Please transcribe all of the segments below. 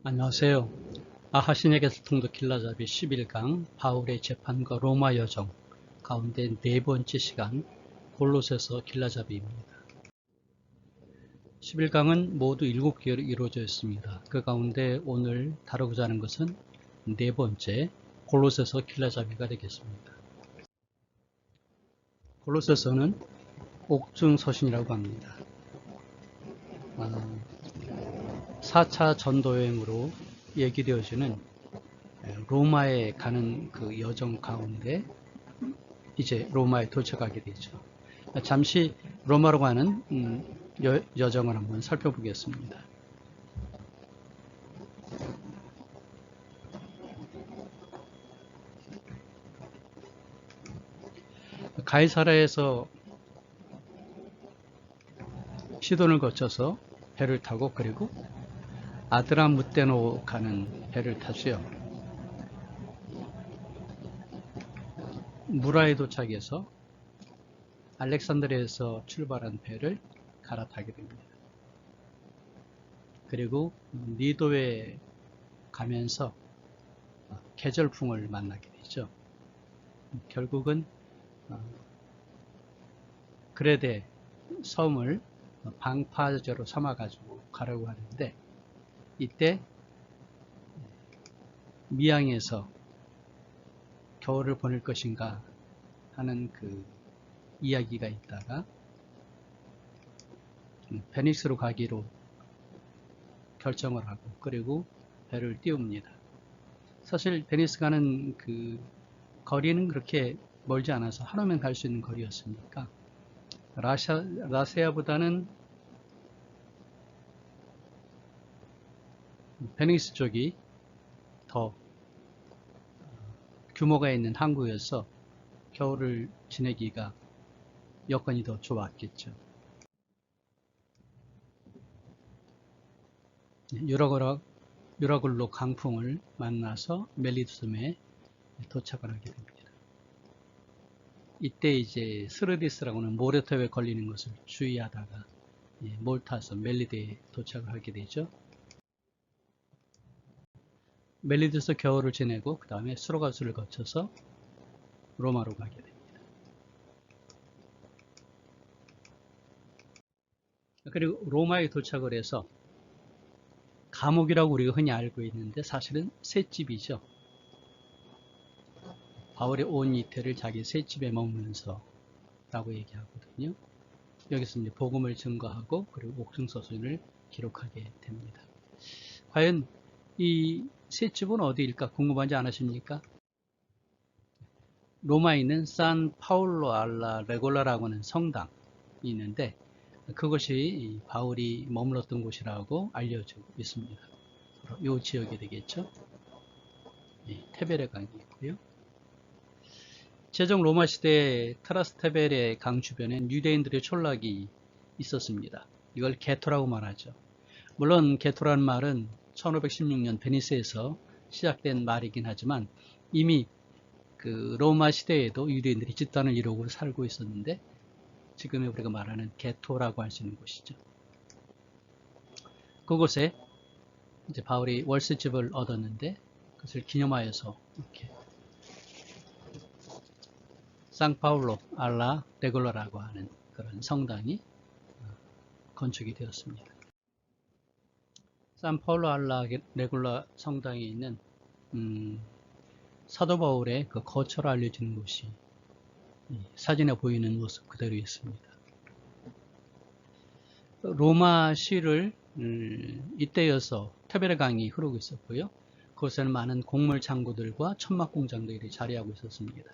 안녕하세요. 아하신에게서 통독 길라잡이 11강 바울의 재판과 로마 여정 가운데 네 번째 시간 골로새서 길라잡이입니다. 11강은 모두 7개로 이루어져 있습니다. 그 가운데 오늘 다루고자 하는 것은 네 번째 골로새서 길라잡이가 되겠습니다. 골로새서는 옥중서신이라고 합니다. 4차 전도여행으로 얘기되어지는 로마에 가는 그 여정 가운데 이제 로마에 도착하게 되죠. 잠시 로마로 가는 여정을 한번 살펴보겠습니다. 가이사라에서 시돈을 거쳐서 배를 타고 그리고 아드라무테노 가는 배를 타고요. 무라에 도착해서 알렉산드리아에서 출발한 배를 갈아타게 됩니다. 그리고 니도에 가면서 계절풍을 만나게 되죠. 결국은 그레데 섬을 방파제로 삼아가지고 가려고 하는데 이때 미양에서 겨울을 보낼 것인가 하는 그 이야기가 있다가 베니스로 가기로 결정을 하고 그리고 배를 띄웁니다. 사실 베니스 가는 그 거리는 그렇게 멀지 않아서 하루면 갈 수 있는 거리였으니까 라세아보다는 베니스 쪽이 더 규모가 있는 항구여서 겨울을 지내기가 여건이 더 좋았겠죠. 유라굴로 강풍을 만나서 멜리도 섬에 도착을 하게 됩니다. 이때 이제 스르디스라고는 모래톱에 걸리는 것을 주의하다가 몰타서 멜리드에 도착을 하게 되죠. 멜리드에서 겨울을 지내고 그 다음에 수로가스를 거쳐서 로마로 가게 됩니다. 그리고 로마에 도착을 해서 감옥이라고 우리가 흔히 알고 있는데 사실은 셋집이죠. 바울의 온 이태를 자기 셋집에 머무면서 라고 얘기하거든요. 여기서 이제 복음을 증거하고 그리고 옥중서신을 기록하게 됩니다. 과연 이 셋집은 어디일까 궁금하지 않으십니까? 로마에 있는 산 파울로 알라 레골라라고 하는 성당이 있는데 그것이 바울이 머물렀던 곳이라고 알려지고 있습니다. 이 지역이 되겠죠. 테베레 강이 있고요. 제정 로마 시대에 트라스테베레 강 주변엔 유대인들의 촌락이 있었습니다. 이걸 게토라고 말하죠. 물론 게토라는 말은 1516년 베니스에서 시작된 말이긴 하지만 이미 그 로마 시대에도 유대인들이 집단을 이루고 살고 있었는데 지금 우리가 말하는 게토라고 할 수 있는 곳이죠. 그곳에 이제 바울이 월세집을 얻었는데 그것을 기념하여서 이렇게 상파울로 알라 레골라라고 하는 그런 성당이 건축이 되었습니다. 산파울로 알라 레골라 성당에 있는 사도 바울의 그 거처로 알려지는 곳이 사진에 보이는 모습 그대로 있습니다. 로마 시를 이때여서 테베레 강이 흐르고 있었고요. 그곳에는 많은 곡물 창고들과 천막 공장들이 자리하고 있었습니다.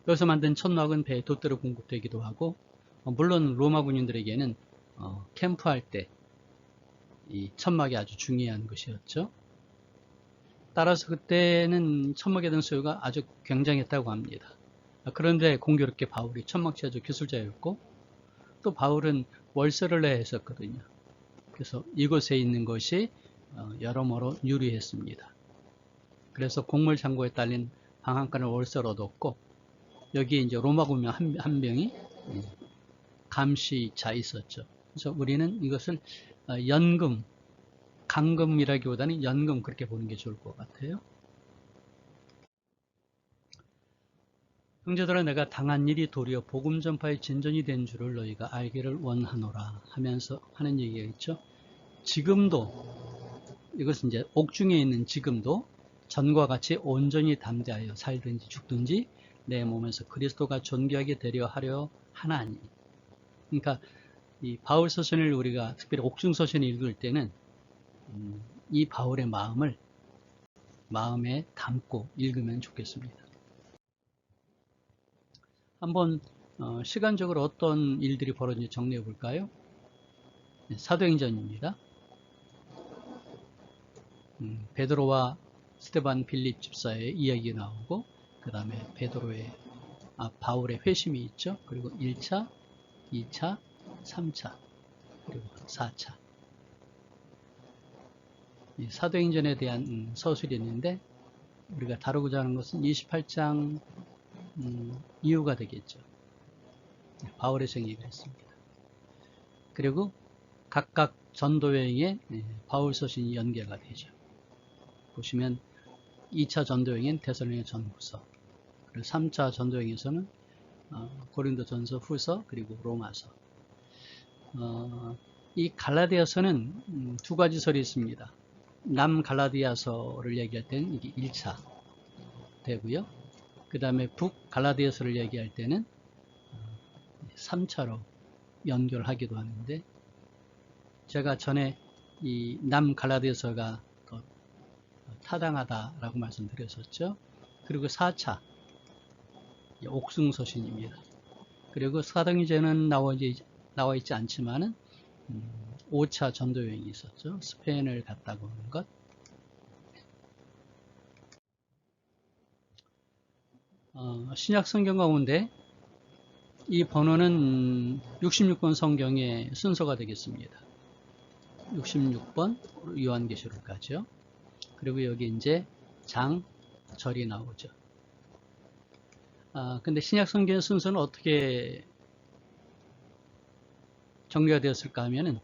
여기서 만든 천막은 배에 돛대로 공급되기도 하고 물론 로마 군인들에게는 캠프할 때 이 천막이 아주 중요한 것이었죠. 따라서 그때는 천막에 대한 소요가 아주 굉장했다고 합니다. 그런데 공교롭게 바울이 천막 제조 기술자였고 또 바울은 월세를 내야 했었거든요. 그래서 이곳에 있는 것이 여러모로 유리했습니다. 그래서 곡물 창고에 딸린 방 한 칸을 월세로 얻었고 여기에 이제 로마 군인 한 명이 감시자 있었죠. 그래서 우리는 이것을 연금 강금이라기보다는 연금 그렇게 보는 게 좋을 것 같아요. 형제들아 내가 당한 일이 도리어 복음 전파의 진전이 된 줄을 너희가 알기를 원하노라 하면서 하는 얘기가 있죠. 지금도 이것은 이제 옥중에 있는 지금도 전과 같이 온전히 담대하여 살든지 죽든지 내 몸에서 그리스도가 존귀하게 되려 하려 하나니. 그러니까 이 바울 서신을 우리가 특별히 옥중 서신을 읽을 때는 이 바울의 마음을 마음에 담고 읽으면 좋겠습니다. 한번 시간적으로 어떤 일들이 벌어진지 정리해 볼까요? 네, 사도행전입니다. 베드로와 스데반 빌립 집사의 이야기 나오고 그 다음에 바울의 회심이 있죠. 그리고 1차, 2차, 3차, 그리고 4차. 사도행전에 대한 서술이 있는데 우리가 다루고자 하는 것은 28장 이유가 되겠죠. 바울의 생애가 있습니다. 그리고 각각 전도여행에 바울 서신이 연계가 되죠. 보시면 2차 전도여행은 데살로니가 전후서, 그리고 3차 전도여행에서는 고린도전서, 후서, 그리고 로마서. 이 갈라디아서는 두 가지 설이 있습니다. 남갈라디아서를 얘기할 때는 이게 1차 되고요. 그 다음에 북갈라디아서를 얘기할 때는 3차로 연결하기도 하는데, 제가 전에 이 남갈라디아서가 더 타당하다라고 말씀드렸었죠. 그리고 4차 옥중서신입니다. 그리고 사도행전은 나와 있지 않지만은 5차 전도여행이 있었죠. 스페인을 갔다가 오는 것. 신약 성경 가운데 이 번호는 66번 성경의 순서가 되겠습니다. 66번 요한계시록까지요. 그리고 여기 이제 절이 나오죠. 근데 신약 성경의 순서는 어떻게 정리가 되었을까 하면은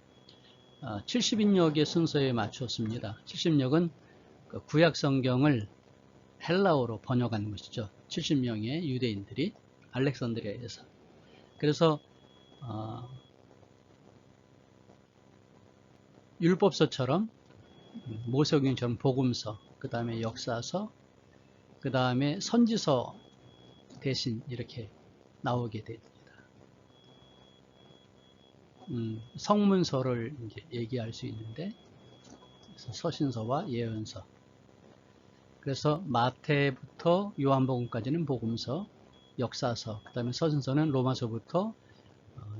70인역의 순서에 맞추었습니다. 70인역은 구약 성경을 헬라어로 번역한 것이죠. 70명의 유대인들이 알렉산드리아에서. 그래서 율법서처럼 모세오경처럼 복음서, 그 다음에 역사서, 그 다음에 선지서 대신 이렇게 나오게 됩니다. 성문서를 이제 얘기할 수 있는데, 서신서와 예언서. 그래서 마태부터 요한복음까지는 복음서, 역사서, 그 다음에 서신서는 로마서부터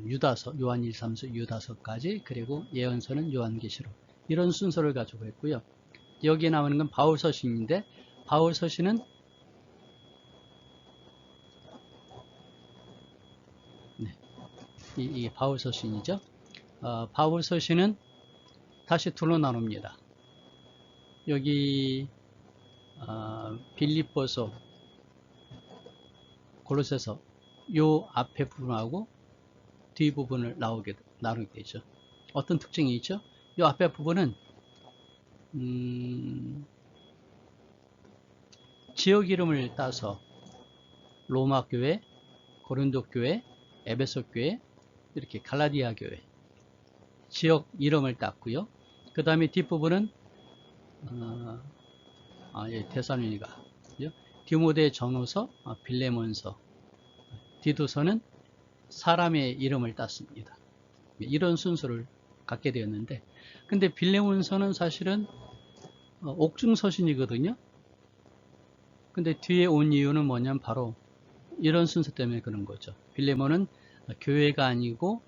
유다서, 요한 1, 3서, 유다서까지, 그리고 예언서는 요한계시록. 이런 순서를 가지고 있고요. 여기에 나오는 건 바울 서신인데, 바울 서신은 이게 바울 서신이죠. 바울 서신은 다시 둘로 나눕니다. 여기 빌립보서, 골로새서 요 앞에 부분하고 뒷부분을 나누게 되죠. 어떤 특징이 있죠? 요 앞에 부분은 지역 이름을 따서 로마 교회, 고린도 교회, 에베소 교회, 이렇게 갈라디아 교회 지역 이름을 땄고요. 그 다음에 뒷부분은 데살로니가, 디모데 전후서, 빌레몬서, 디도서는 사람의 이름을 땄습니다. 이런 순서를 갖게 되었는데, 근데 빌레몬서는 사실은 옥중서신이거든요. 근데 뒤에 온 이유는 뭐냐면 바로 이런 순서 때문에 그런 거죠. 빌레몬은 교회가 아니고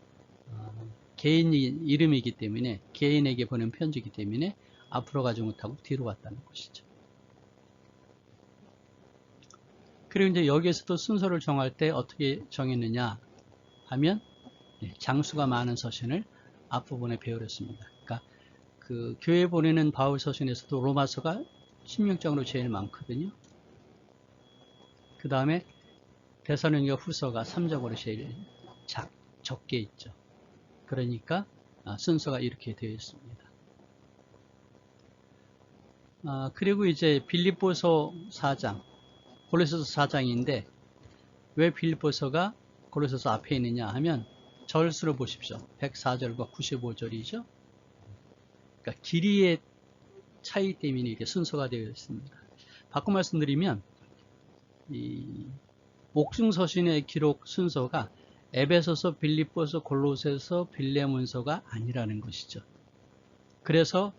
개인 이름이기 때문에, 개인에게 보낸 편지이기 때문에 앞으로 가지 못하고 뒤로 왔다는 것이죠. 그리고 이제 여기에서도 순서를 정할 때 어떻게 정했느냐 하면 장수가 많은 서신을 앞부분에 배열했습니다. 그러니까 그 교회 보내는 바울 서신에서도 로마서가 16장으로 제일 많거든요. 그 다음에 데살로니가 후서가 3장으로 제일 적게 있죠. 그러니까 순서가 이렇게 되어 있습니다. 그리고 이제 빌립보서 4장, 골로새서 4장인데 왜 빌립보서가 골로새서 앞에 있느냐 하면 절수를 보십시오. 104절과 95절이죠. 그러니까 길이의 차이 때문에 이게 순서가 되어 있습니다. 바꿔 말씀드리면 이 옥중서신의 기록 순서가 에베소서, 빌립보서, 골로새서, 빌레몬서가 아니라는 것이죠. 그래서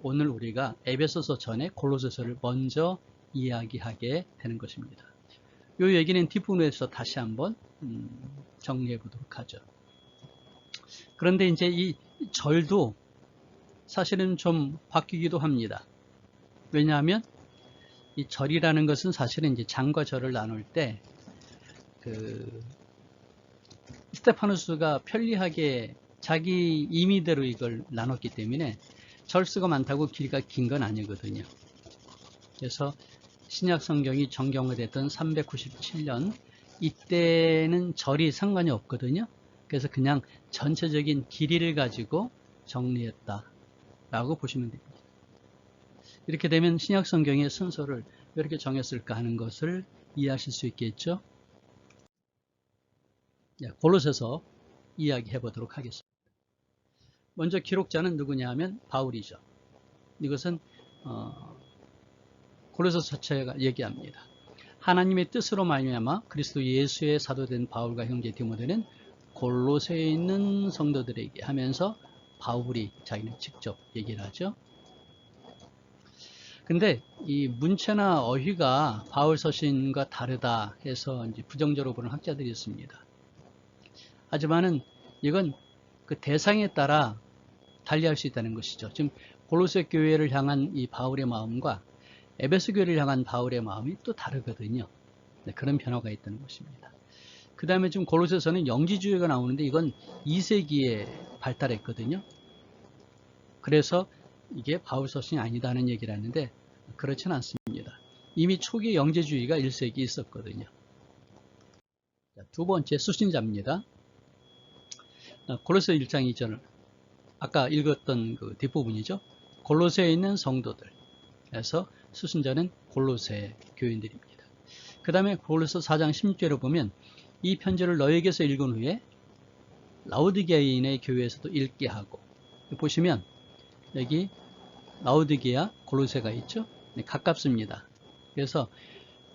오늘 우리가 에베소서 전에 골로새서를 먼저 이야기하게 되는 것입니다. 이 얘기는 뒷부분에서 다시 한번 정리해 보도록 하죠. 그런데 이제 이 절도 사실은 좀 바뀌기도 합니다. 왜냐하면 이 절이라는 것은 사실은 이제 장과 절을 나눌 때 스테파누스가 편리하게 자기 임의대로 이걸 나눴기 때문에 절수가 많다고 길이가 긴 건 아니거든요. 그래서 신약 성경이 정경화됐던 397년 이때는 절이 상관이 없거든요. 그래서 그냥 전체적인 길이를 가지고 정리했다라고 보시면 됩니다. 이렇게 되면 신약 성경의 순서를 왜 이렇게 정했을까 하는 것을 이해하실 수 있겠죠. 골로새서 이야기해 보도록 하겠습니다. 먼저 기록자는 누구냐 하면 바울이죠. 이것은 골로새서 자체가 얘기합니다. 하나님의 뜻으로 말미암아 그리스도 예수의 사도된 바울과 형제 디모데는 골로새에 있는 성도들에게 하면서 바울이 자기는 직접 얘기를 하죠. 근데 이 문체나 어휘가 바울 서신과 다르다 해서 이제 부정적으로 보는 학자들이 있습니다. 하지만은 이건 그 대상에 따라 달리할 수 있다는 것이죠. 지금 골로새 교회를 향한 이 바울의 마음과 에베소 교회를 향한 바울의 마음이 또 다르거든요. 네, 그런 변화가 있다는 것입니다. 그 다음에 지금 골로새서는 영지주의가 나오는데 이건 2세기에 발달했거든요. 그래서 이게 바울 서신이 아니다는 얘기를 하는데 그렇지는 않습니다. 이미 초기 영지주의가 1세기 있었거든요. 두 번째 수신자입니다. 골로새 1장 2절 아까 읽었던 그 뒷부분이죠. 골로새에 있는 성도들. 그래서 수신자는 골로새 교인들입니다. 그 다음에 골로새 4장 16절을 보면 이 편지를 너에게서 읽은 후에 라오디게아인의 교회에서도 읽게 하고, 보시면 여기 라오디게아, 골로새가 있죠. 네, 가깝습니다. 그래서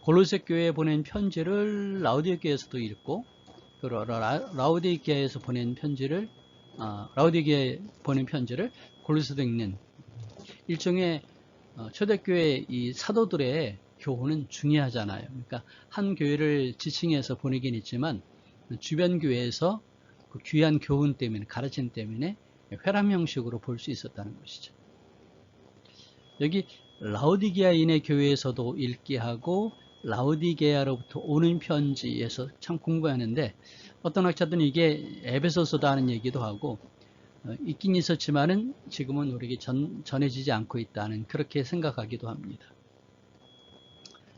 골로새 교회에 보낸 편지를 라오디게아에서도 읽고, 라오디게아에서 보낸 편지를 라오디게아에 보낸 편지를 골로새도 읽는 일종의 초대교회 이 사도들의 교훈은 중요하잖아요. 그러니까 한 교회를 지칭해서 보내긴 있지만 주변 교회에서 그 귀한 교훈 때문에 가르침 때문에 회람 형식으로 볼 수 있었다는 것이죠. 여기 라오디게아인의 교회에서도 읽게 하고 라오디게아로부터 오는 편지에서 참 공부하는데 어떤 학자들은 이게 에베소서다 하는 얘기도 하고 있긴 있었지만은 지금은 우리에게 전해지지 않고 있다는 그렇게 생각하기도 합니다.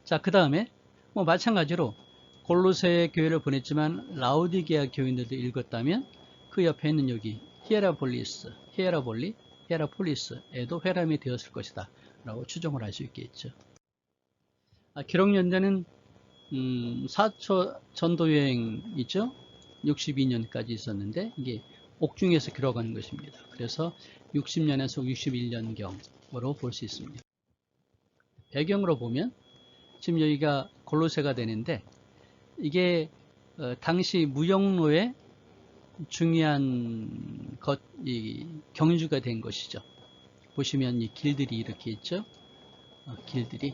자, 그 다음에 마찬가지로 골로새 교회를 보냈지만 라오디게아 교인들도 읽었다면 그 옆에 있는 여기 히에라폴리스에도 회람이 되었을 것이다 라고 추정을 할 수 있겠죠. 기록 연대는 사초 전도여행 있죠. 62년까지 있었는데 이게 옥중에서 기록하는 것입니다. 그래서 60년에서 61년경으로 볼 수 있습니다. 배경으로 보면 지금 여기가 골로새가 되는데 이게 당시 무역로의 중요한 경주가 된 것이죠. 보시면 이 길들이 이렇게 있죠. 길들이.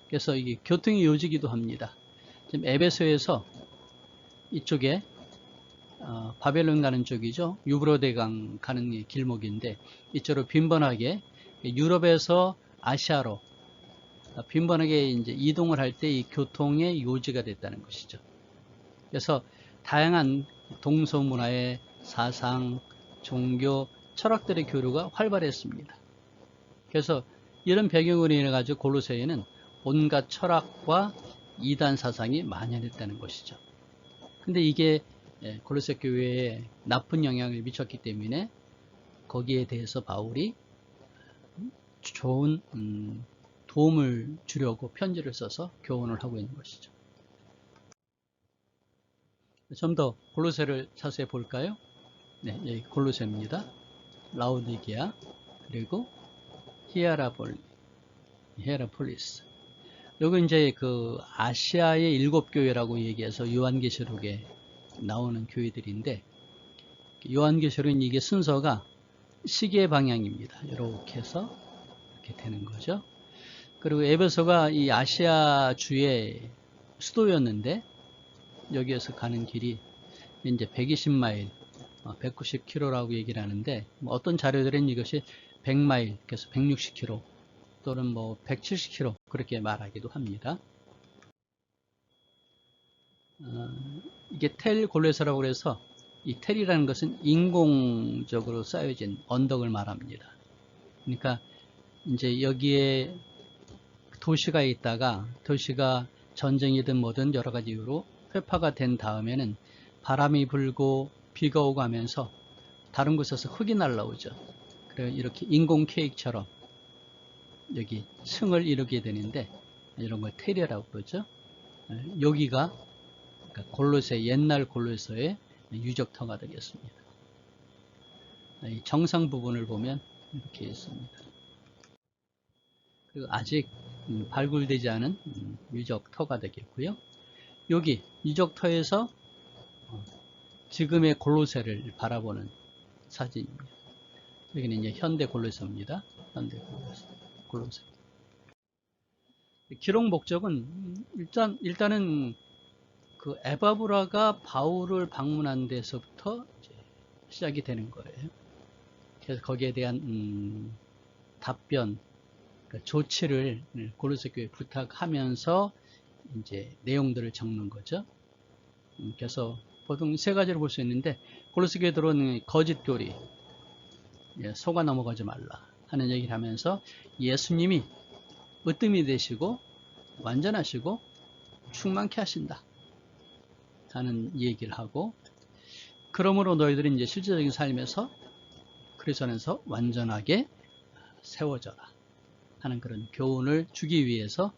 그래서 이게 교통의 요지기도 합니다. 지금 에베소에서 이쪽에 바벨론 가는 쪽이죠. 유브로데강 가는 길목인데 이쪽으로 빈번하게 유럽에서 아시아로 빈번하게 이제 이동을 할 때 이 교통의 요지가 됐다는 것이죠. 그래서 다양한 동서문화의 사상, 종교, 철학들의 교류가 활발했습니다. 그래서 이런 배경으로 인해 가지고 골로새에는 온갖 철학과 이단 사상이 만연했다는 것이죠. 근데 이게 골로새 교회에 나쁜 영향을 미쳤기 때문에 거기에 대해서 바울이 좋은 도움을 주려고 편지를 써서 교훈을 하고 있는 것이죠. 좀 더 골로새를 자세히 볼까요? 네, 여기 골로새입니다. 라오디게아, 그리고 히에라폴리스. 여기 이제 그 아시아의 7교회라고 얘기해서 요한계시록에 나오는 교회들인데, 요한계시록은 이게 순서가 시계 방향입니다. 이렇게 해서 이렇게 되는 거죠. 그리고 에베소가 이 아시아주의 수도였는데, 여기에서 가는 길이 이제 120마일, 190km라고 얘기를 하는데, 어떤 자료들은 이것이 100마일, 그래서 160km 또는 뭐 170km 그렇게 말하기도 합니다. 이게 텔 골레서라고 해서 이 텔이라는 것은 인공적으로 쌓여진 언덕을 말합니다. 그러니까 이제 여기에 도시가 있다가 도시가 전쟁이든 뭐든 여러 가지 이유로 회파가 된 다음에는 바람이 불고 비가 오고 하면서 다른 곳에서 흙이 날라오죠. 그래서 이렇게 인공 케이크처럼 여기 층을 이루게 되는데 이런 걸 테리라고 그러죠. 여기가 골로새, 옛날 골로새의 유적터가 되겠습니다. 이 정상 부분을 보면 이렇게 있습니다. 그리고 아직 발굴되지 않은 유적터가 되겠고요. 여기 유적터에서 지금의 골로새를 바라보는 사진입니다. 여기는 이제 현대 골로새입니다. 현대 골로새. 기록 목적은 일단은 그 에바브라가 바울을 방문한 데서부터 이제 시작이 되는 거예요. 그래서 거기에 대한 답변, 그러니까 조치를 골로새 교회에 부탁하면서 이제 내용들을 적는 거죠. 그래서 보통 세 가지로 볼 수 있는데, 골로새 교회에 들어온 거짓 교리, 속아 넘어가지 말라 하는 얘기를 하면서 예수님이 으뜸이 되시고 완전하시고 충만케 하신다 하는 얘기를 하고, 그러므로 너희들은 이제 실제적인 삶에서 그리스도 안에서 완전하게 세워져라 하는 그런 교훈을 주기 위해서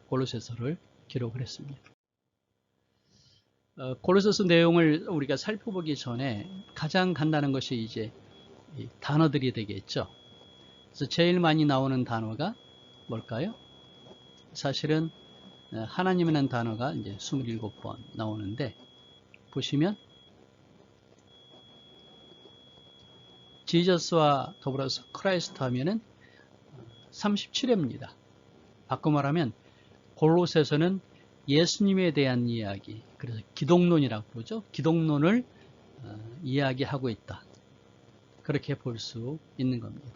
골로새서를 기록을 했습니다. 골로새서 내용을 우리가 살펴보기 전에 가장 간단한 것이 이제 단어들이 되겠죠. 그래서 제일 많이 나오는 단어가 뭘까요? 사실은 하나님이라는 단어가 이제 27번 나오는데, 보시면 지저스와 더불어서 크라이스트 하면은 37회입니다. 바꿔 말하면 골로새서는 예수님에 대한 이야기, 그래서 기독론이라고 그러죠. 기독론을 이야기하고 있다. 그렇게 볼 수 있는 겁니다.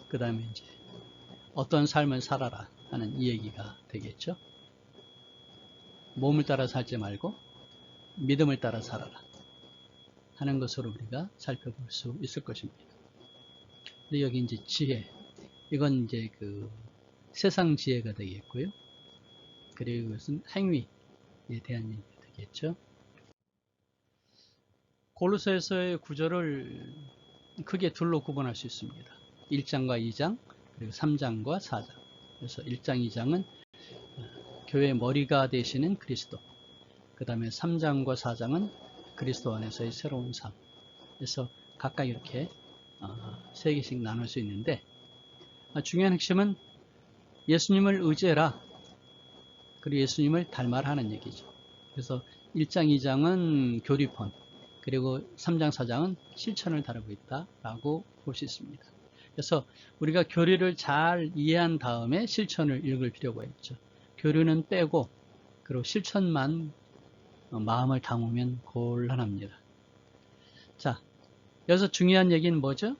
그 다음에 이제 어떤 삶을 살아라 하는 이 얘기가 되겠죠. 몸을 따라 살지 말고 믿음을 따라 살아라 하는 것으로 우리가 살펴볼 수 있을 것입니다. 근데 여기 이제 지혜, 이건 이제 그 세상 지혜가 되겠고요. 그리고 이것은 행위에 대한 얘기가 되겠죠. 골로새서의 구절을 크게 둘로 구분할 수 있습니다. 1장과 2장, 그리고 3장과 4장. 그래서 1장, 2장은 교회의 머리가 되시는 그리스도, 그 다음에 3장과 4장은 그리스도 안에서의 새로운 삶. 그래서 각각 이렇게 세 개씩 나눌 수 있는데, 중요한 핵심은 예수님을 의지해라, 그리고 예수님을 닮아라 하는 얘기죠. 그래서 1장, 2장은 교리편, 그리고 3장, 4장은 실천을 다루고 있다라고 볼 수 있습니다. 그래서 우리가 교리를 잘 이해한 다음에 실천을 읽을 필요가 있죠. 교리는 빼고 그리고 실천만 마음을 담으면 곤란합니다. 자, 여기서 중요한 얘기는 뭐죠?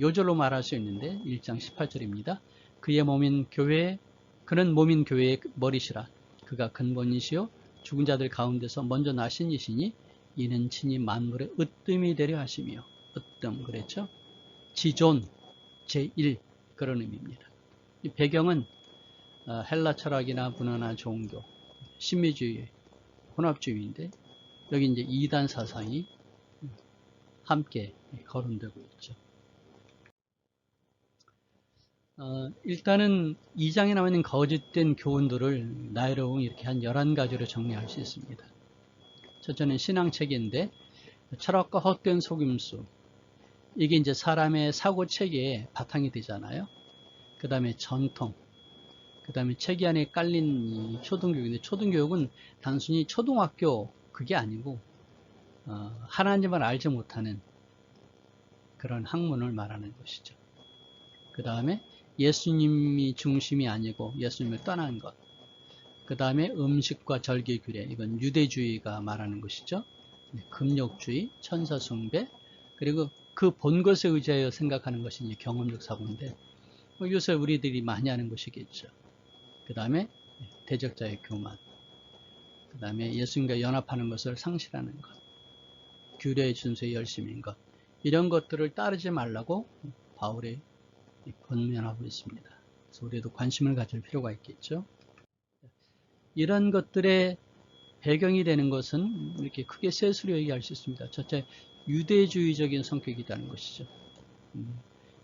요절로 말할 수 있는데 1장 18절입니다. 그의 몸인 교회, 그는 몸인 교회의 머리시라. 그가 근본이시요 죽은 자들 가운데서 먼저 나신 이시니 이는 친히 만물의 으뜸이 되려 하시며, 으뜸 그랬죠? 지존, 제1 그런 의미입니다. 이 배경은 헬라 철학이나 문화나 종교, 신비주의, 혼합주의인데, 여기 이제 이단 사상이 함께 거론되고 있죠. 일단은 2장에 나와 있는 거짓된 교훈들을 나이로운 이렇게 한 11가지로 정리할 수 있습니다. 첫째는 신앙체계인데, 철학과 헛된 속임수. 이게 이제 사람의 사고 체계에 바탕이 되잖아요. 그 다음에 전통. 그 다음에 체계 안에 깔린 이 초등교육인데, 초등교육은 단순히 초등학교 그게 아니고, 하나님을 알지 못하는 그런 학문을 말하는 것이죠. 그 다음에 예수님이 중심이 아니고 예수님을 떠난 것. 그 다음에 음식과 절개 규례. 이건 유대주의가 말하는 것이죠. 금욕주의, 천사숭배, 그리고 그 본 것에 의지하여 생각하는 것이 이제 경험적 사고인데, 요새 우리들이 많이 하는 것이겠죠. 그 다음에 대적자의 교만. 그 다음에 예수님과 연합하는 것을 상실하는 것. 규례의 준수에 열심인 것. 이런 것들을 따르지 말라고 바울이 권면하고 있습니다. 그래서 우리도 관심을 가질 필요가 있겠죠. 이런 것들의 배경이 되는 것은 이렇게 크게 셋으로 얘기할 수 있습니다. 첫째, 유대주의적인 성격이라는 것이죠.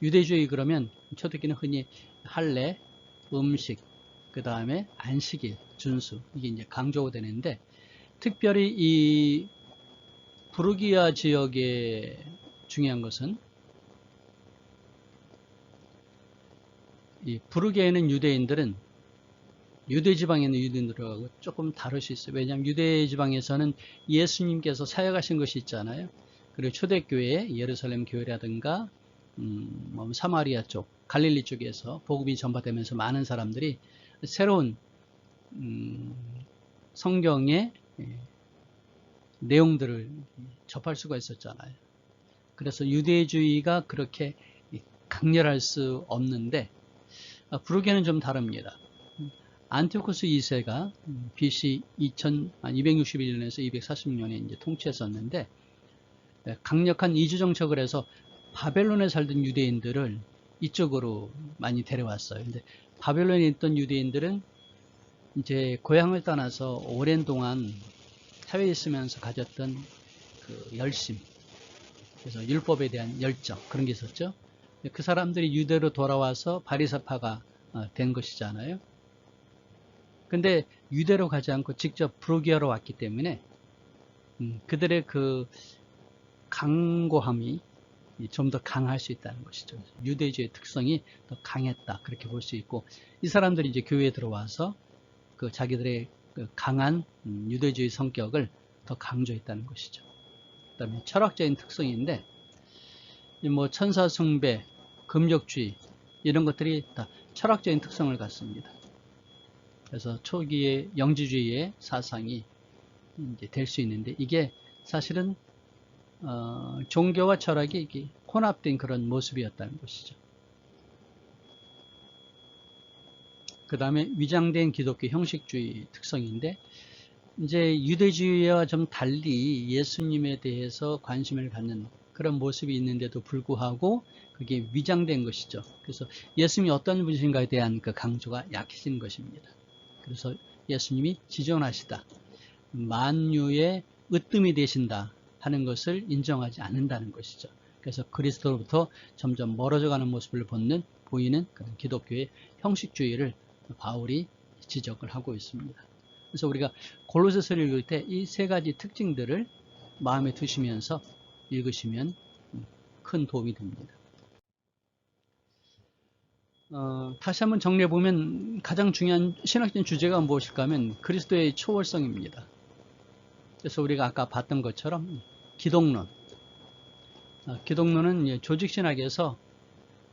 유대주의 그러면 초대기는 흔히 할례, 음식, 그 다음에 안식일, 준수, 이게 이제 강조가 되는데, 특별히 이 부르기아 지역에 중요한 것은, 이 부르기아에는 유대인들은 유대 지방에 있는 유대인들하고 조금 다를 수 있어요. 왜냐하면 유대 지방에서는 예수님께서 사역하신 것이 있잖아요. 그리고 초대교회, 예루살렘 교회라든가 사마리아 쪽, 갈릴리 쪽에서 복음이 전파되면서 많은 사람들이 새로운 성경의 내용들을 접할 수가 있었잖아요. 그래서 유대주의가 그렇게 강렬할 수 없는데, 부르기아는 좀 다릅니다. 안티오코스 2세가 BC 261년에서 246년에 이제 통치했었는데, 강력한 이주 정책을 해서 바벨론에 살던 유대인들을 이쪽으로 많이 데려왔어요. 근데 바벨론에 있던 유대인들은 이제 고향을 떠나서 오랜 동안 사회에 있으면서 가졌던 그 열심, 그래서 율법에 대한 열정, 그런 게 있었죠. 그 사람들이 유대로 돌아와서 바리새파가 된 것이잖아요. 근데 유대로 가지 않고 직접 부르기아로 왔기 때문에 그들의 그 강고함이 좀 더 강할 수 있다는 것이죠. 유대주의 특성이 더 강했다, 그렇게 볼 수 있고, 이 사람들이 이제 교회에 들어와서 그 자기들의 그 강한 유대주의 성격을 더 강조했다는 것이죠. 그 다음에 철학적인 특성인데, 뭐 천사 숭배, 금욕주의 이런 것들이 다 철학적인 특성을 갖습니다. 그래서 초기의 영지주의의 사상이 이제 될 수 있는데, 이게 사실은 종교와 철학이 이게 혼합된 그런 모습이었다는 것이죠. 그 다음에 위장된 기독교 형식주의 특성인데, 이제 유대주의와 좀 달리 예수님에 대해서 관심을 갖는 그런 모습이 있는데도 불구하고 그게 위장된 것이죠. 그래서 예수님이 어떤 분이신가에 대한 그 강조가 약해진 것입니다. 그래서 예수님이 지존하시다, 만유의 으뜸이 되신다 하는 것을 인정하지 않는다는 것이죠. 그래서 그리스도로부터 점점 멀어져가는 모습을 보이는 그런 기독교의 형식주의를 바울이 지적을 하고 있습니다. 그래서 우리가 골로새서를 읽을 때 이 세 가지 특징들을 마음에 두시면서 읽으시면 큰 도움이 됩니다. 다시 한번 정리해보면 가장 중요한 신학적인 주제가 무엇일까 하면 그리스도의 초월성입니다. 그래서 우리가 아까 봤던 것처럼 기독론, 기독론은 조직신학에서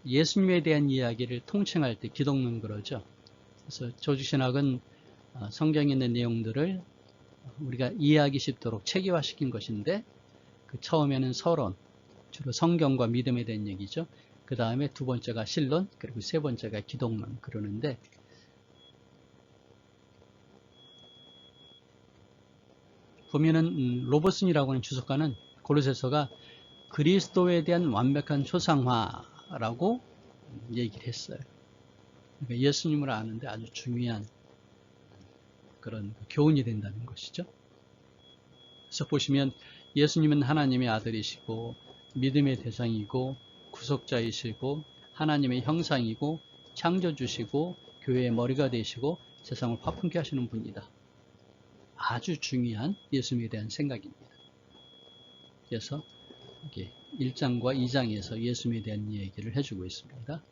예수님에 대한 이야기를 통칭할 때 기독론 그러죠. 그래서 조직신학은 성경에 있는 내용들을 우리가 이해하기 쉽도록 체계화시킨 것인데, 그 처음에는 서론, 주로 성경과 믿음에 대한 얘기죠. 그 다음에 두 번째가 신론, 그리고 세 번째가 기독론 그러는데, 보면은 로버슨이라고 하는 주석가는 골로새서가 그리스도에 대한 완벽한 초상화라고 얘기를 했어요. 그러니까 예수님을 아는데 아주 중요한 그런 교훈이 된다는 것이죠. 그래서 보시면 예수님은 하나님의 아들이시고 믿음의 대상이고 구속자이시고 하나님의 형상이고 창조주시고 교회의 머리가 되시고 세상을 화평케 하시는 분이다. 아주 중요한 예수님에 대한 생각입니다. 그래서 1장과 2장에서 예수님에 대한 이야기를 해주고 있습니다.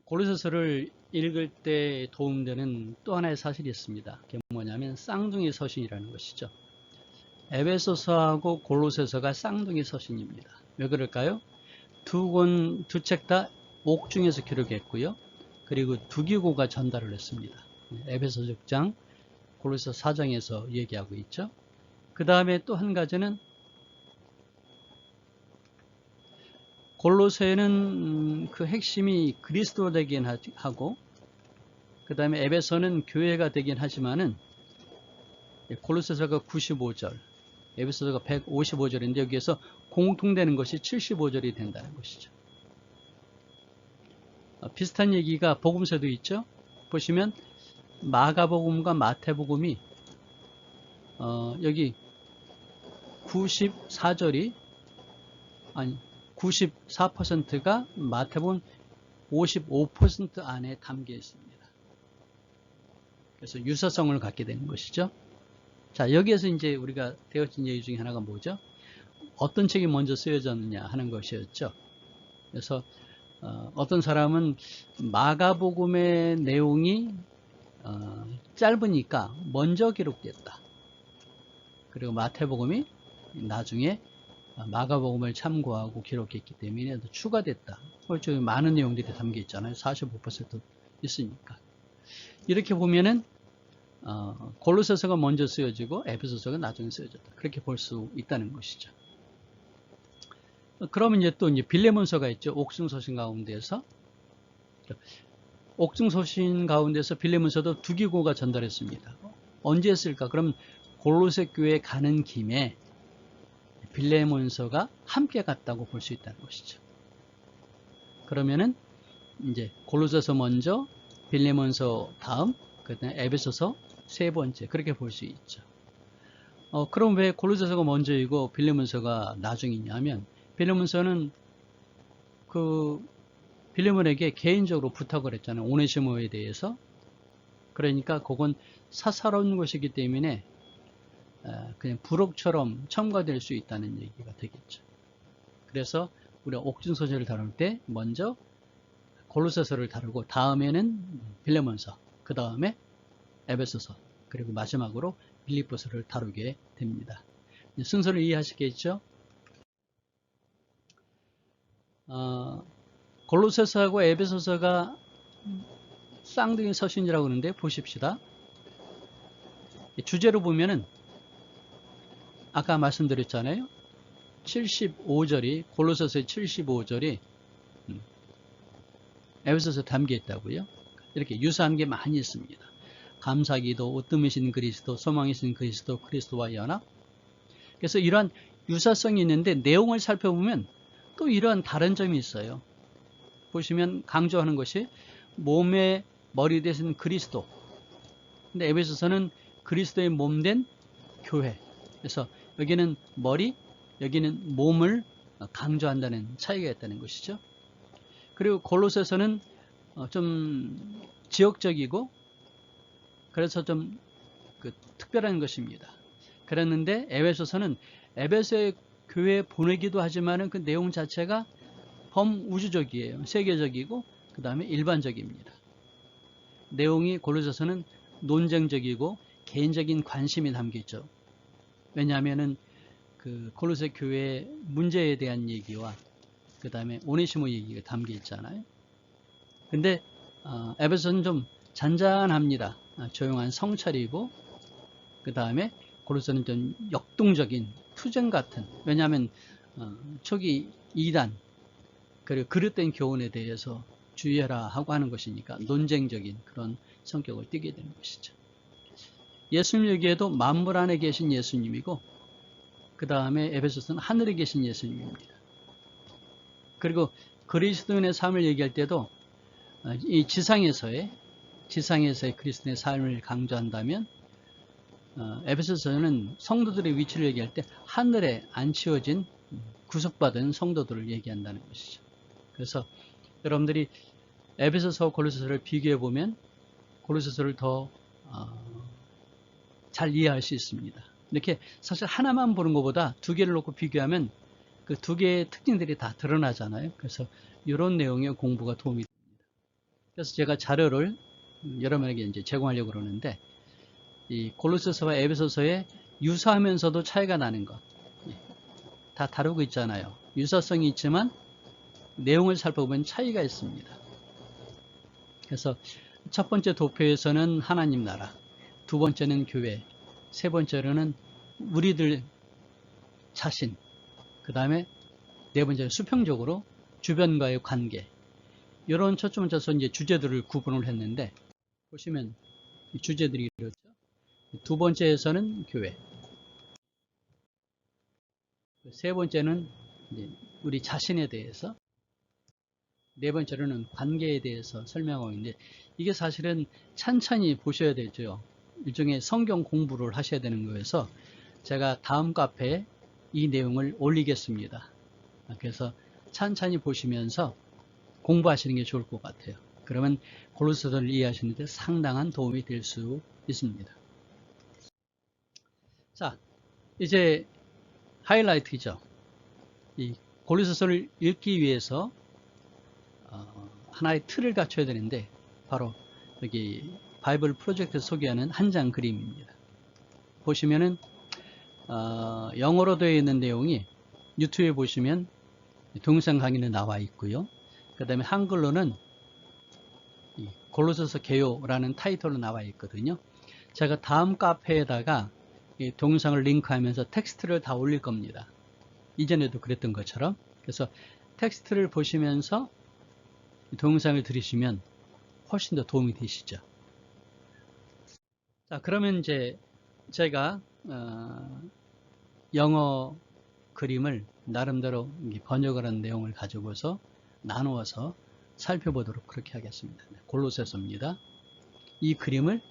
고린도서를 읽을 때 도움되는 또 하나의 사실이 있습니다. 그게 뭐냐면 쌍둥이 서신이라는 것이죠. 에베소서하고 골로새서가 쌍둥이 서신입니다. 왜 그럴까요? 두 책 다 옥중에서 기록했고요. 그리고 두 기고가 전달을 했습니다. 에베소 6장, 골로새 4장에서 얘기하고 있죠. 그 다음에 또 한 가지는 골로새는 그 핵심이 그리스도 되긴 하고, 그 다음에 에베소는 교회가 되긴 하지만은 골로새서가 95절, 에베소서가 155절인데 여기에서 공통되는 것이 75절이 된다는 것이죠. 비슷한 얘기가 복음서도 있죠. 보시면 마가복음과 마태복음이 여기 94%가 마태복음 55% 안에 담겨 있습니다. 그래서 유사성을 갖게 되는 것이죠. 자, 여기에서 이제 우리가 되어진 얘기 중에 하나가 뭐죠? 어떤 책이 먼저 쓰여졌느냐 하는 것이었죠. 그래서 어떤 사람은 마가복음의 내용이 짧으니까 먼저 기록됐다. 그리고 마태복음이 나중에 마가복음을 참고하고 기록했기 때문에 더 추가됐다. 좀 많은 내용들이 담겨 있잖아요. 45% 있으니까. 이렇게 보면은 골로새서가 먼저 쓰여지고 에베소서가 나중에 쓰여졌다. 그렇게 볼 수 있다는 것이죠. 그러면 이제 또 빌레몬서가 있죠. 옥중서신 가운데서. 옥중서신 가운데서 빌레몬서도 두 기고가 전달했습니다. 언제 했을까? 그럼 골로새 교회에 가는 김에 빌레몬서가 함께 갔다고 볼 수 있다는 것이죠. 그러면은 이제 골로새서 먼저, 빌레몬서 다음, 그다음에 에베소서 세 번째, 그렇게 볼 수 있죠. 그럼 왜 골로새서가 먼저이고 빌레몬서가 나중이냐면, 빌레몬서는 빌레몬에게 개인적으로 부탁을 했잖아요. 오네시모에 대해서. 그러니까 그건 사사로운 것이기 때문에 그냥 부록처럼 첨가될 수 있다는 얘기가 되겠죠. 그래서 우리가 옥중서신을 다룰 때 먼저 골로새서를 다루고 다음에는 빌레몬서, 그 다음에 에베소서, 그리고 마지막으로 빌립보서를 다루게 됩니다. 순서를 이해하시겠죠? 골로새서하고 에베소서가 쌍둥이 서신이라고 하는데 보십시다. 주제로 보면은 아까 말씀드렸잖아요. 75절이 골로새서의 75절이 에베소서에 담겨 있다고요. 이렇게 유사한 게 많이 있습니다. 감사기도, 으뜸이신 그리스도, 소망이신 그리스도, 그리스도와 연합. 그래서 이러한 유사성이 있는데 내용을 살펴보면 또 이러한 다른 점이 있어요. 보시면 강조하는 것이 몸의 머리 되신 그리스도. 근데 에베소서는 그리스도의 몸 된 교회. 그래서 여기는 머리, 여기는 몸을 강조한다는 차이가 있다는 것이죠. 그리고 골로새서는 좀 지역적이고 그래서 좀 특별한 것입니다. 그랬는데 에베소서는 에베소의 교회에 보내기도 하지만은 그 내용 자체가 범우주적이에요. 세계적이고 그 다음에 일반적입니다. 내용이 골로새서는 논쟁적이고 개인적인 관심이 담겨 있죠. 왜냐하면은 그 골로새 교회의 문제에 대한 얘기와 그 다음에 오네시모 얘기가 담겨 있잖아요. 근데 에베소는 좀 잔잔합니다. 조용한 성찰이고 그 다음에 골로새는 좀 역동적인 투쟁 같은, 왜냐하면 초기 이단 그리고 그릇된 교훈에 대해서 주의해라 하고 하는 것이니까 논쟁적인 그런 성격을 띠게 되는 것이죠. 예수님 여기에도 만물 안에 계신 예수님이고 그 다음에 에베소서는 하늘에 계신 예수님입니다. 그리고 그리스도인의 삶을 얘기할 때도 이 지상에서의 그리스도인의 삶을 강조한다면 에베소서는 성도들의 위치를 얘기할 때 하늘에 안 치워진 구속받은 성도들을 얘기한다는 것이죠. 그래서 여러분들이 에베소서 골로새서를 비교해 보면 골로새서를 더 잘 이해할 수 있습니다. 이렇게 사실 하나만 보는 것보다 두 개를 놓고 비교하면 그 두 개의 특징들이 다 드러나잖아요. 그래서 이런 내용의 공부가 도움이 됩니다. 그래서 제가 자료를 여러분에게 이제 제공하려고 그러는데, 이 골로새서와 에베소서에 유사하면서도 차이가 나는 것, 다 다루고 있잖아요. 유사성이 있지만 내용을 살펴보면 차이가 있습니다. 그래서 첫 번째 도표에서는 하나님 나라, 두 번째는 교회, 세 번째로는 우리들 자신, 그 다음에 네 번째는 수평적으로 주변과의 관계, 이런 초점에서 이제 주제들을 구분을 했는데, 보시면 이 주제들이 이렇죠. 두 번째에서는 교회, 세 번째는 이제 우리 자신에 대해서, 네 번째로는 관계에 대해서 설명하고 있는데, 이게 사실은 찬찬히 보셔야 되죠. 일종의 성경 공부를 하셔야 되는 거여서 제가 다음 카페에 이 내용을 올리겠습니다. 그래서 찬찬히 보시면서 공부하시는 게 좋을 것 같아요. 그러면 골로새서를 이해하시는 데 상당한 도움이 될 수 있습니다. 자, 이제 하이라이트죠. 이 골로새서를 읽기 위해서 하나의 틀을 갖춰야 되는데, 바로 여기 바이블 프로젝트 소개하는 한 장 그림입니다. 보시면은 영어로 되어 있는 내용이 유튜브에 보시면 동영상 강의는 나와 있고요. 그 다음에 한글로는 골로새서 개요라는 타이틀로 나와 있거든요. 제가 다음 카페에다가 이 동영상을 링크하면서 텍스트를 다 올릴 겁니다. 이전에도 그랬던 것처럼. 그래서 텍스트를 보시면서 동영상을 들으시면 훨씬 더 도움이 되시죠. 자, 그러면 이제 제가 영어 그림을 나름대로 번역을 한 내용을 가지고서 나누어서 살펴보도록 그렇게 하겠습니다. 골로새서입니다. 이 그림을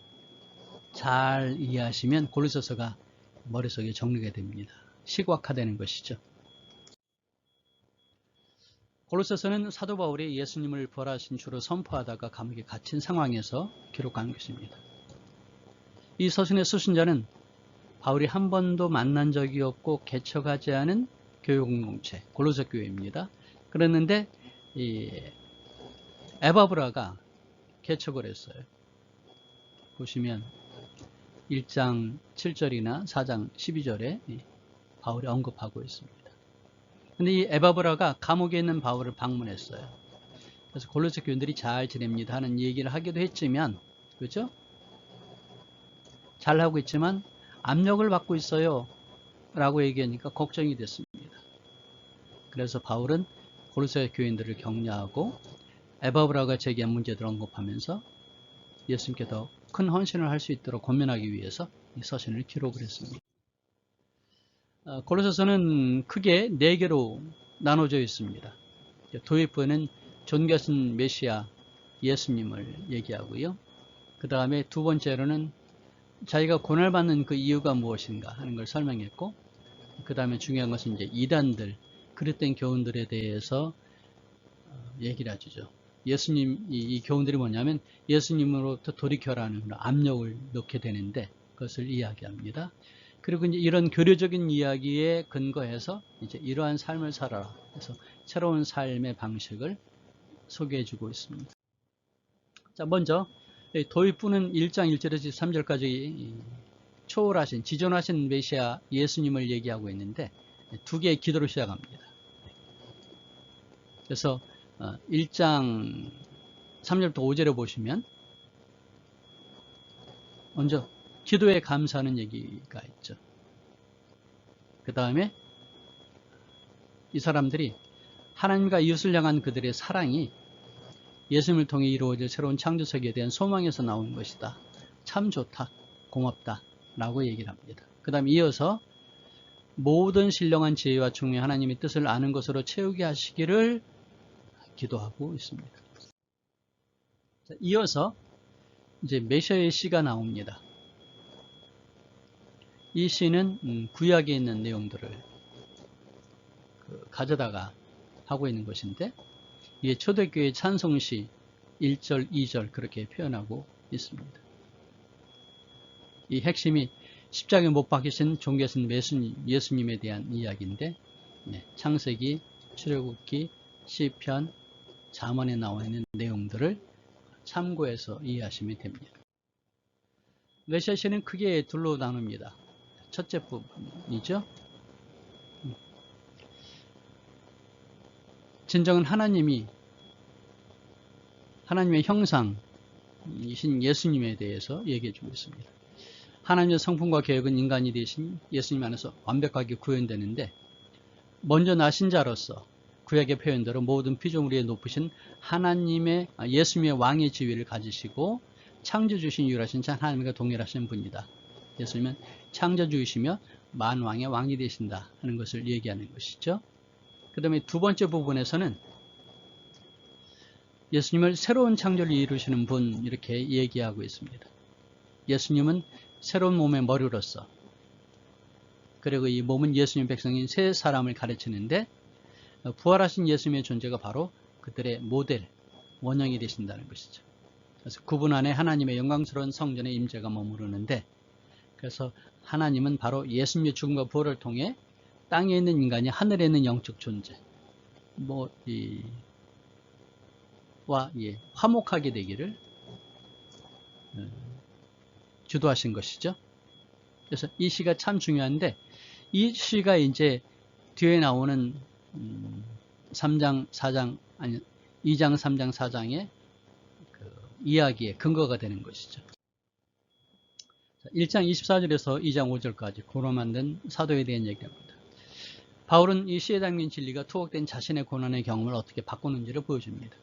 잘 이해하시면 골로새서가 머릿속에 정리가 됩니다. 시각화되는 것이죠. 골로새서는 사도 바울이 예수님을 부활하신 주로 선포하다가 감옥에 갇힌 상황에서 기록한 것입니다. 이 서신의 수신자는 바울이 한 번도 만난 적이 없고 개척하지 않은 교회 공동체 골로새 교회입니다. 그랬는데 이 에바브라가 개척을 했어요. 보시면 1장 7절이나 4장 12절에 바울이 언급하고 있습니다. 근데 이 에바브라가 감옥에 있는 바울을 방문했어요. 그래서 골로새 교인들이 잘 지냅니다 하는 얘기를 하기도 했지만, 그렇죠? 잘 하고 있지만 압력을 받고 있어요 라고 얘기하니까 걱정이 됐습니다. 그래서 바울은 골로새 교인들을 격려하고 에바브라가 제기한 문제들을 언급하면서 예수님께 더 큰 헌신을 할 수 있도록 권면하기 위해서 이 서신을 기록을 했습니다. 골로새서는 크게 4개로 나눠져 있습니다. 도입부에는 존귀하신 메시아 예수님을 얘기하고요. 그 다음에 두 번째로는 자기가 고난받는 그 이유가 무엇인가 하는 걸 설명했고, 그 다음에 중요한 것은 이제 이단들, 그릇된 교훈들에 대해서 얘기를 해주죠. 예수님, 이 교훈들이 뭐냐면 예수님으로부터 돌이켜라는 압력을 넣게 되는데 그것을 이야기합니다. 그리고 이제 이런 교류적인 이야기에 근거해서 이제 이러한 삶을 살아라. 그래서 새로운 삶의 방식을 소개해주고 있습니다. 자, 먼저 도입부는 1장 1절에서 3절까지 초월하신, 지존하신 메시아 예수님을 얘기하고 있는데 두 개의 기도로 시작합니다. 그래서 1장 3절부터 5절에 보시면 먼저 기도에 감사하는 얘기가 있죠. 그 다음에 이 사람들이 하나님과 이웃을 향한 그들의 사랑이 예수님을 통해 이루어질 새로운 창조 세계에 대한 소망에서 나온 것이다. 참 좋다. 고맙다. 라고 얘기를 합니다. 그 다음 이어서 모든 신령한 지혜와 충의 하나님의 뜻을 아는 것으로 채우게 하시기를 기도하고 있습니다. 자, 이어서 이제 메시아의 시가 나옵니다. 이 시는 구약에 있는 내용들을 가져다가 하고 있는 것인데, 이게 초대교회 찬송시 1절, 2절 그렇게 표현하고 있습니다. 이 핵심이 십자가에 못 박히신 종교신 예수님에 대한 이야기인데, 창세기, 출애굽기, 시편, 잠언에 나와 있는 내용들을 참고해서 이해하시면 됩니다. 메시아 시는 크게 둘로 나눕니다. 첫째 부분이죠. 진정은 하나님의 형상이신 예수님에 대해서 얘기해 주고 있습니다. 하나님의 성품과 계획은 인간이 되신 예수님 안에서 완벽하게 구현되는데, 먼저 나신 자로서 구약의 표현대로 모든 피조물 위에 높으신 예수님의 왕의 지위를 가지시고 창조주신 유일하신 자 하나님과 동일하신 분이다. 예수님은 창조주이시며 만왕의 왕이 되신다 하는 것을 얘기하는 것이죠. 그 다음에 두 번째 부분에서는 예수님을 새로운 창조를 이루시는 분 이렇게 얘기하고 있습니다. 예수님은 새로운 몸의 머리로서, 그리고 이 몸은 예수님 백성인 새 사람을 가르치는데, 부활하신 예수님의 존재가 바로 그들의 모델, 원형이 되신다는 것이죠. 그래서 그분 안에 하나님의 영광스러운 성전의 임재가 머무르는데, 그래서 하나님은 바로 예수님의 죽음과 부활을 통해 땅에 있는 인간이 하늘에 있는 영적 존재, 화목하게 되기를 주도하신 것이죠. 그래서 이 시가 참 중요한데, 이 시가 이제 뒤에 나오는 2장, 3장, 4장의 그 이야기의 근거가 되는 것이죠. 1장 24절에서 2장 5절까지 고로 만든 사도에 대한 얘기합니다. 바울은 이 시에 담긴 진리가 투옥된 자신의 고난의 경험을 어떻게 바꾸는지를 보여줍니다.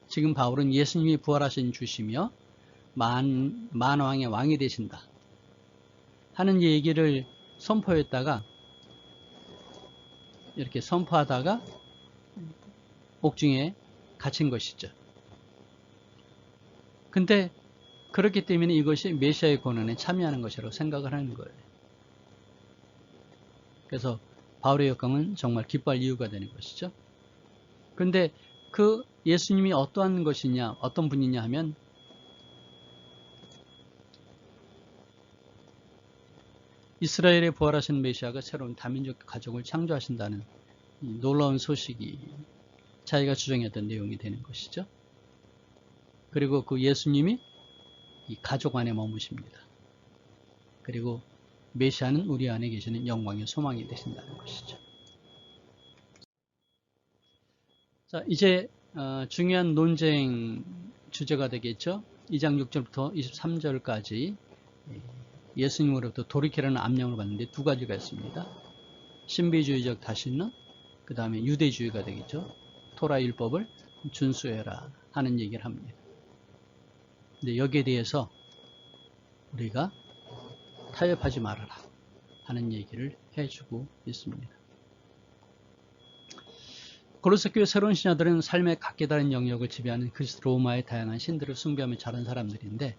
지금 바울은 예수님이 부활하신 주시며 만왕의 왕이 되신다 하는 얘기를 선포하다가 옥중에 갇힌 것이죠. 근데 그렇기 때문에 이것이 메시아의 고난에 참여하는 것이라고 생각을 하는 거예요. 그래서 바울의 역경은 정말 기뻐할 이유가 되는 것이죠. 근데 그 예수님이 어떤 분이냐 하면, 이스라엘의 부활하신 메시아가 새로운 다민족 가족을 창조하신다는 놀라운 소식이 자기가 주장했던 내용이 되는 것이죠. 그리고 그 예수님이 이 가족 안에 머무십니다. 그리고 메시아는 우리 안에 계시는 영광의 소망이 되신다는 것이죠. 자, 이제 중요한 논쟁 주제가 되겠죠. 2장 6절부터 23절까지 예수님으로부터 돌이키라는 압력을 받는데 두 가지가 있습니다. 신비주의적 다신론, 그 다음에 유대주의가 되겠죠. 토라 율법을 준수해라 하는 얘기를 합니다. 근데 여기에 대해서 우리가 타협하지 말아라 하는 얘기를 해주고 있습니다. 고로새 교회 새로운 신자들은 삶의 각기 다른 영역을 지배하는 그리스 로마의 다양한 신들을 숭배하며 자란 사람들인데,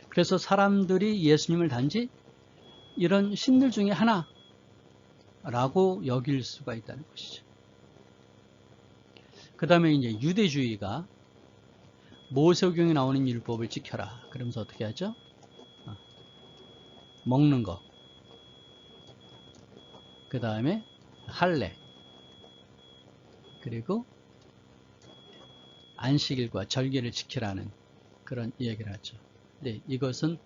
그래서 사람들이 예수님을 단지 이런 신들 중에 하나라고 여길 수가 있다는 것이죠. 그 다음에 이제 유대주의가 모세오경에 나오는 율법을 지켜라 그러면서 어떻게 하죠? 먹는 거, 그 다음에 할례, 그리고 안식일과 절기를 지키라는 그런 이야기를 하죠. 네, 이것은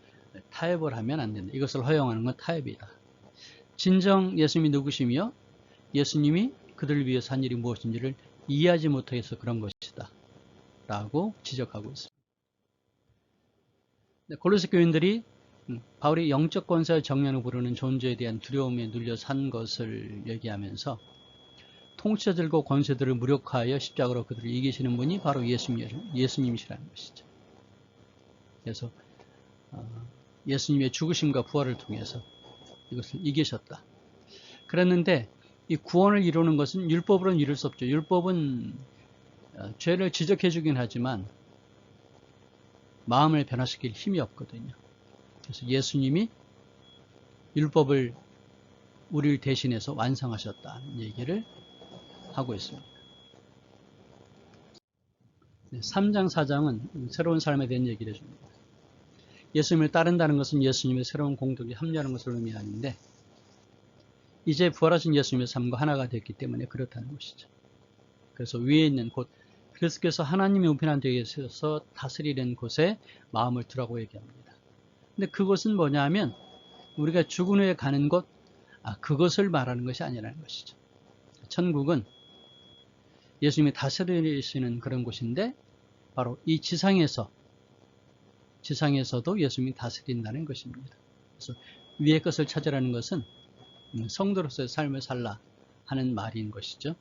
타협을 하면 안 된다. 이것을 허용하는 건 타협이다. 진정 예수님이 누구시며 예수님이 그들을 위해서 한 일이 무엇인지를 이해하지 못해서 그런 것이다 라고 지적하고 있습니다. 고로새 교인들이 바울이 영적 권세의 정령을 부르는 존재에 대한 두려움에 눌려 산 것을 얘기하면서, 통치자들과 권세들을 무력화하여 십자가로 그들을 이기시는 분이 바로 예수님이시라는 것이죠. 그래서 예수님의 죽으심과 부활을 통해서 이것을 이기셨다. 그랬는데 이 구원을 이루는 것은 율법으로는 이룰 수 없죠. 율법은 죄를 지적해 주긴 하지만 마음을 변화시킬 힘이 없거든요. 그래서 예수님이 율법을 우리를 대신해서 완성하셨다는 얘기를 하고 있습니다. 3장, 4장은 새로운 삶에 대한 얘기를 해줍니다. 예수님을 따른다는 것은 예수님의 새로운 공덕에 합류하는 것을 의미하는데 이제 부활하신 예수님의 삶과 하나가 됐기 때문에 그렇다는 것이죠. 그래서 위에 있는 곳, 그리스도께서 하나님의 우편한 데에 있어서 다스리는 곳에 마음을 두라고 얘기합니다. 근데 그것은 뭐냐 하면 우리가 죽은 후에 가는 곳, 그것을 말하는 것이 아니라는 것이죠. 천국은 예수님이 다스리시는 그런 곳인데 바로 이 지상에서도 예수님이 다스린다는 것입니다. 그래서 위의 것을 찾으라는 것은 성도로서의 삶을 살라 하는 말인 것이죠.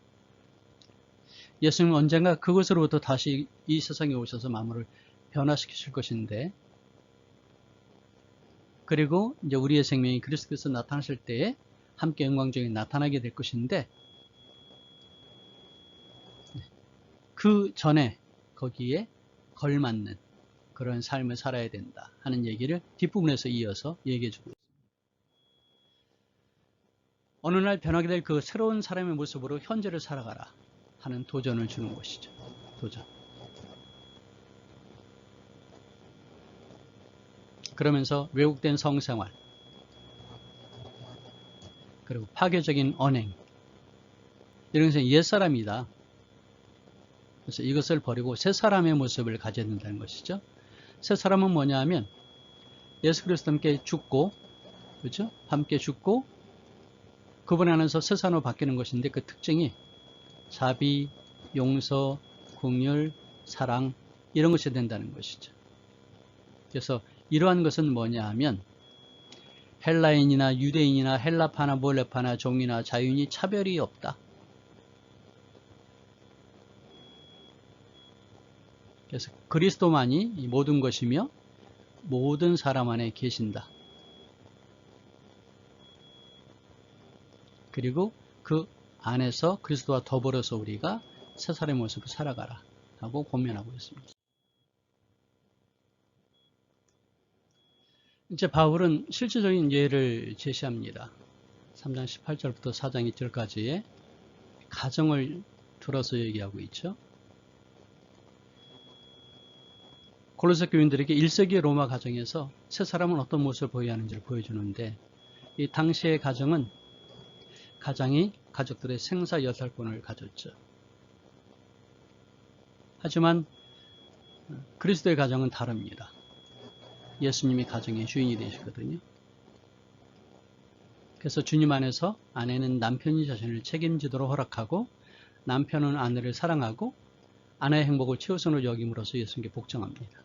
예수님은 언젠가 그것으로부터 다시 이 세상에 오셔서 만물을 변화시키실 것인데, 그리고 이제 우리의 생명이 그리스도께서 나타나실 때에 함께 영광중에 나타나게 될 것인데, 그 전에 거기에 걸맞는 그런 삶을 살아야 된다 하는 얘기를 뒷부분에서 이어서 얘기해 주고 있습니다. 어느 날 변하게 될 그 새로운 사람의 모습으로 현재를 살아가라 하는 도전을 주는 것이죠. 도전. 그러면서 왜곡된 성생활, 그리고 파괴적인 언행, 이런 것은 옛사람이다. 그래서 이것을 버리고 새 사람의 모습을 가져야 된다는 것이죠. 새 사람은 뭐냐 하면 예수 그리스도와 함께 죽고, 그렇죠? 함께 죽고 그분 안에서 새 사람으로 바뀌는 것인데, 그 특징이 자비, 용서, 긍휼, 사랑, 이런 것이 된다는 것이죠. 그래서 이러한 것은 뭐냐 하면 헬라인이나 유대인이나 헬라파나 몰레파나 종이나 자유인이 차별이 없다. 그래서 그리스도만이 이 모든 것이며 모든 사람 안에 계신다. 그리고 그 안에서 그리스도와 더불어서 우리가 새 사람의 모습을 살아가라 하고 권면하고 있습니다. 이제 바울은 실질적인 예를 제시합니다. 3장 18절부터 4장 2절까지의 가정을 들어서 얘기하고 있죠. 골로새 교인들에게 1세기 로마 가정에서 새 사람은 어떤 모습을 보여야 하는지를 보여주는데, 이 당시의 가장이 가족들의 생사 여살권을 가졌죠. 하지만 그리스도의 가정은 다릅니다. 예수님이 가정의 주인이 되시거든요. 그래서 주님 안에서 아내는 남편이 자신을 책임지도록 허락하고, 남편은 아내를 사랑하고 아내의 행복을 최우선으로 여김으로써 예수님께 복종합니다.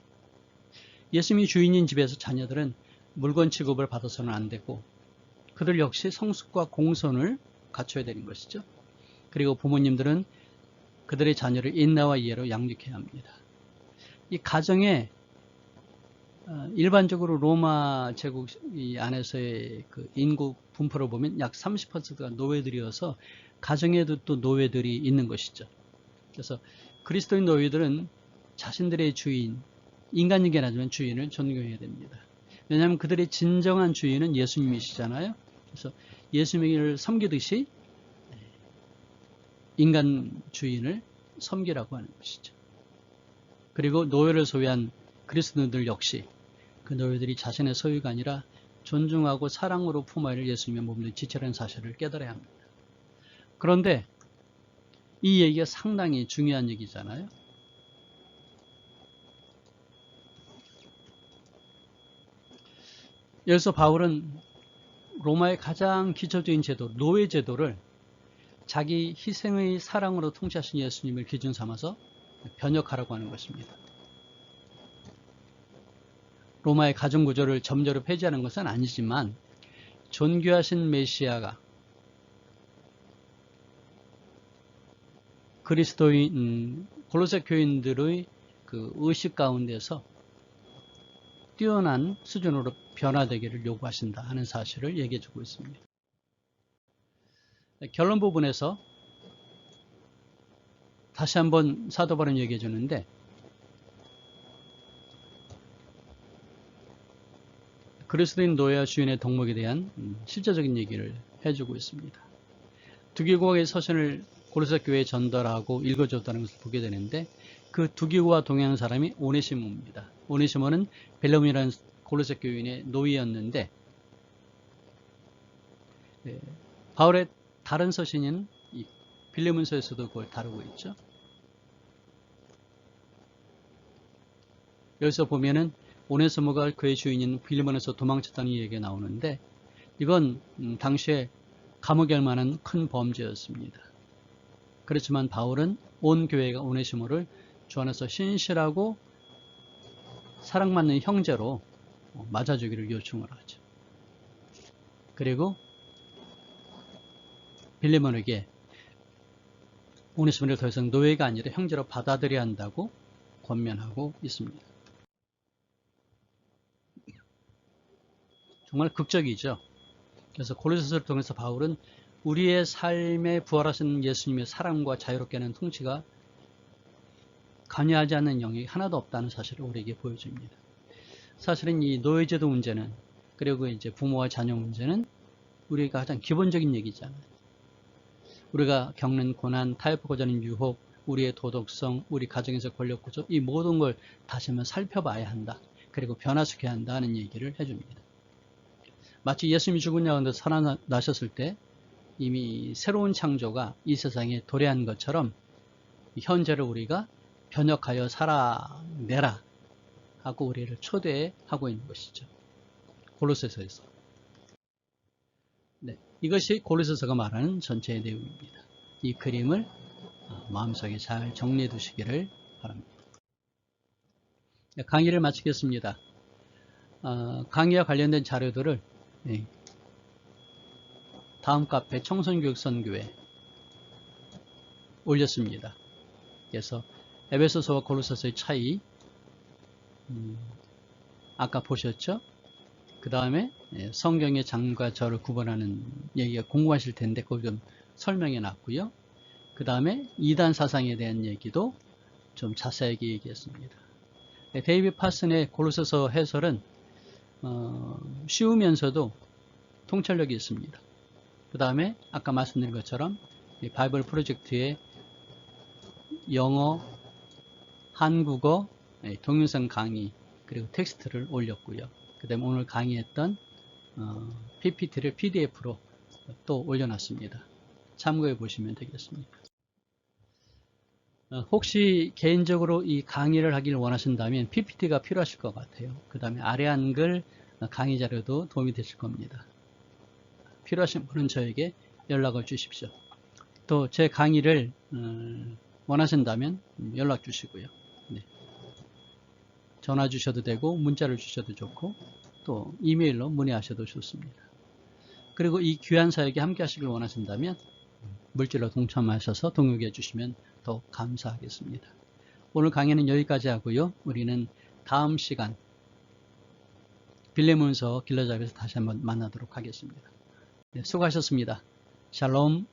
예수님이 주인인 집에서 자녀들은 물건 취급을 받아서는 안 되고, 그들 역시 성숙과 공손을 갖춰야 되는 것이죠. 그리고 부모님들은 그들의 자녀를 인내와 이해로 양육해야 합니다. 이 가정에 일반적으로 로마 제국 안에서의 그 인구 분포를 보면 약 30%가 노예들이어서 가정에도 또 노예들이 있는 것이죠. 그래서 그리스도인 노예들은 자신들의 주인, 인간이긴 하지만 주인을 존경해야 됩니다. 왜냐하면 그들의 진정한 주인은 예수님이시잖아요. 그래서 예수님을 섬기듯이 인간 주인을 섬기라고 하는 것이죠. 그리고 노예를 소유한 그리스도인들 역시 그 노예들이 자신의 소유가 아니라 존중하고 사랑으로 품어야 할 예수님의 몸의 지체라는 사실을 깨달아야 합니다. 그런데 이 얘기가 상당히 중요한 얘기잖아요. 여기서 바울은 로마의 가장 기초적인 제도, 노예 제도를 자기 희생의 사랑으로 통치하신 예수님을 기준 삼아서 변혁하라고 하는 것입니다. 로마의 가정구조를 점저로 폐지하는 것은 아니지만 존귀하신 메시아가 그리스도인 골로새 교인들의 그 의식 가운데서 뛰어난 수준으로 변화되기를 요구하신다 하는 사실을 얘기해 주고 있습니다. 결론 부분에서 다시 한번 사도 바울은 얘기해 주는데, 그리스도인 노예와 주인의 동목에 대한 실제적인 얘기를 해주고 있습니다. 두 개국의 서신을 골로새 교회에 전달하고 읽어줬다는 것을 보게 되는데, 그 두 기구와 동행하는 사람이 오네시모입니다. 오네시모는 빌레몬이라는 골로새 교인의 노예였는데, 바울의 다른 서신인 이 빌레몬서에서도 그걸 다루고 있죠. 여기서 보면은 오네시모가 그의 주인인 빌레몬에서 도망쳤다는 얘기가 나오는데, 이건 당시에 감옥에 할 만한 큰 범죄였습니다. 그렇지만 바울은 온 교회가 오네시모를 주 안에서 신실하고 사랑받는 형제로 맞아주기를 요청을 하죠. 그리고 빌레몬에게 오네시모를 더 이상 노예가 아니라 형제로 받아들여야 한다고 권면하고 있습니다. 정말 극적이죠. 그래서 골로새서를 통해서 바울은 우리의 삶에 부활하신 예수님의 사랑과 자유롭게 하는 통치가 관여하지 않는 영역이 하나도 없다는 사실을 우리에게 보여줍니다. 사실은 이 노예제도 문제는, 그리고 이제 부모와 자녀 문제는 우리가 가장 기본적인 얘기잖아요. 우리가 겪는 고난, 타협하고자 하는 유혹, 우리의 도덕성, 우리 가정에서 권력 구조, 이 모든 걸 다시 한번 살펴봐야 한다. 그리고 변화시켜야 한다는 얘기를 해줍니다. 마치 예수님이 죽은 가운데 살아나셨을 때 이미 새로운 창조가 이 세상에 도래한 것처럼 현재를 우리가 변혁하여 살아내라 하고 우리를 초대하고 있는 것이죠. 골로새서에서. 네, 이것이 골로새서가 말하는 전체의 내용입니다. 이 그림을 마음속에 잘 정리해 두시기를 바랍니다. 네, 강의를 마치겠습니다. 강의와 관련된 자료들을 다음 카페 청소년교육선교회 올렸습니다. 그래서 에베소서와 골로새서의 차이 아까 보셨죠? 그 다음에 성경의 장과 절을 구분하는 얘기가 궁금하실 텐데 그걸 좀 설명해 놨고요. 그 다음에 이단 사상에 대한 얘기도 좀 자세하게 얘기했습니다. 데이비드 파슨의 골로새서 해설은 쉬우면서도 통찰력이 있습니다. 그 다음에 아까 말씀드린 것처럼 바이블 프로젝트에 영어, 한국어, 동영상 강의 그리고 텍스트를 올렸고요. 그 다음에 오늘 강의했던 PPT를 PDF로 또 올려놨습니다. 참고해 보시면 되겠습니다. 혹시 개인적으로 이 강의를 하기를 원하신다면 PPT가 필요하실 것 같아요. 그 다음에 아래 한글 강의 자료도 도움이 되실 겁니다. 필요하신 분은 저에게 연락을 주십시오. 또 제 강의를 원하신다면 연락 주시고요. 네. 전화 주셔도 되고 문자를 주셔도 좋고 또 이메일로 문의하셔도 좋습니다. 그리고 이 귀한 사역에 함께 하시길 원하신다면 물질로 동참하셔서 동역해 주시면 더 감사하겠습니다. 오늘 강의는 여기까지 하고요. 우리는 다음 시간 빌레몬서 길라잡에서 다시 한번 만나도록 하겠습니다. 네, 수고하셨습니다. 샬롬.